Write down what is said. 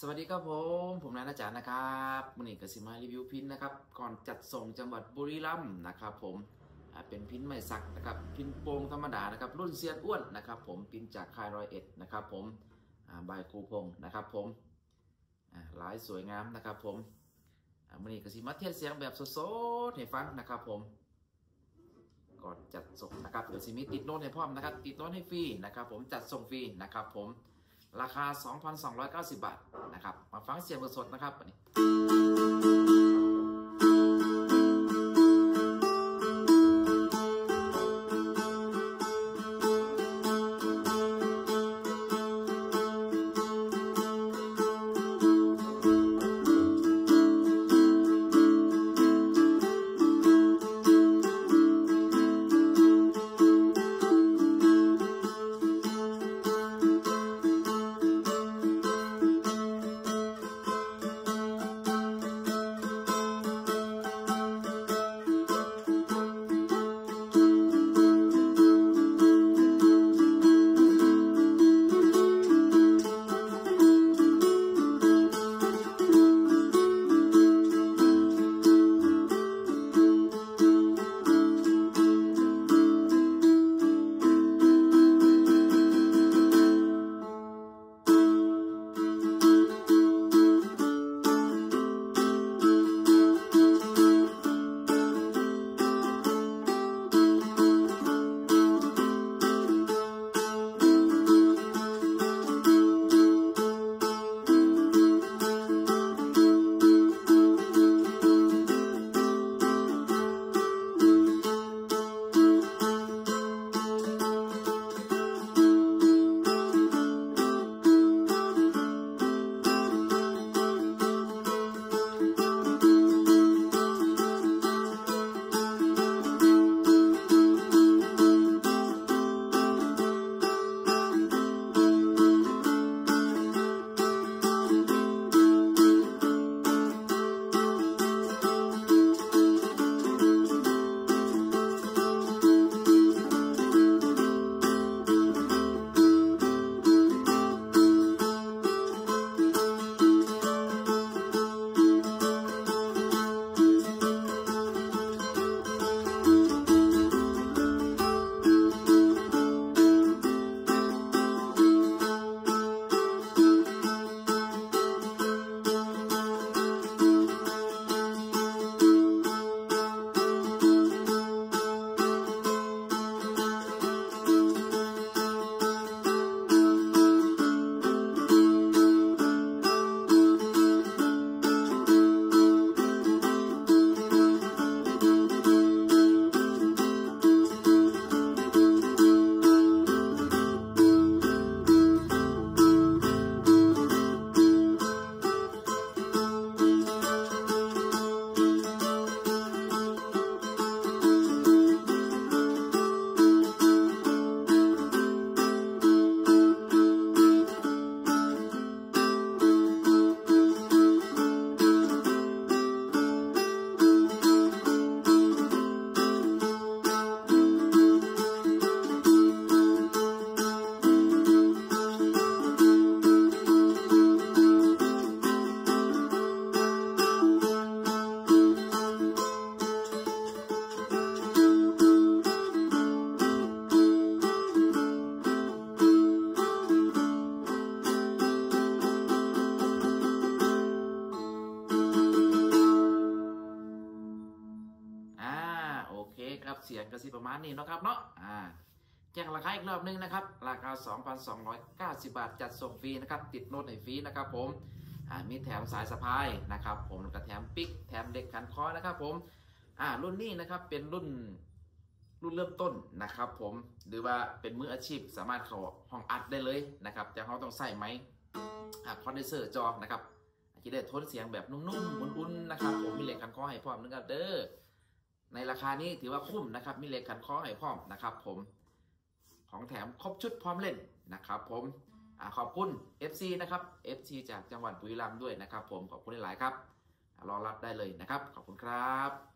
สวัสดีครับผมนายอาจารย์นะครับวันนี้ก็สิมารีวิวพินนะครับก่อนจัดส่งจังหวัดบุรีรัมย์นะครับผมเป็นพินไม้สักนะครับพินโป่งธรรมดานะครับรุ่นเซียนอ้วนนะครับผมพินจากค่าย101นะครับผมใบครูพงศ์นะครับผมลายสวยงามนะครับผมวันนี้ก็สิมาเทียบเสียงแบบสดๆให้ฟังนะครับผมก่อนจัดส่งนะครับเดี๋ยวสิมีติดโน้ตให้พร้อมนะครับติดโน้ตให้ฟรีนะครับผมจัดส่งฟรีนะครับผมราคา 2,290 บาทนะครับมาฟังเสียงสดๆนะครับวันนี้โอเคครับเสียงกระซิบประมาณนี้นะครับเนาะแจ้งราคาอีกรอบนึงนะครับราคา 2,290 บาทจัดส่งฟรีนะครับติดโน้ตให้ฟรีนะครับผมมีแถมสายสะพายนะครับผมแล้วก็แถมปิ๊กแถมเด็กขันคอนะครับผมรุ่นนี้นะครับเป็นรุ่นเริ่มต้นนะครับผมหรือว่าเป็นมืออาชีพสามารถเข้าห้องอัดได้เลยนะครับแต่เขาต้องใส่ไมค์คอนเดนเซอร์จอนะครับจะได้ทนเสียงแบบนุ่มๆอุ่นๆนะครับผมมีเหล็กขันคอให้พร้อมนึงครับเด้อในราคานี้ถือว่าคุ้มนะครับมีเหล็กขันคอให้พร้อมนะครับผมของแถมครบชุดพร้อมเล่นนะครับผมขอบคุณ FC นะครับ FC จากจังหวัดบุรีรัมย์ด้วยนะครับผมขอบคุณหลายๆครับรอรับได้เลยนะครับขอบคุณครับ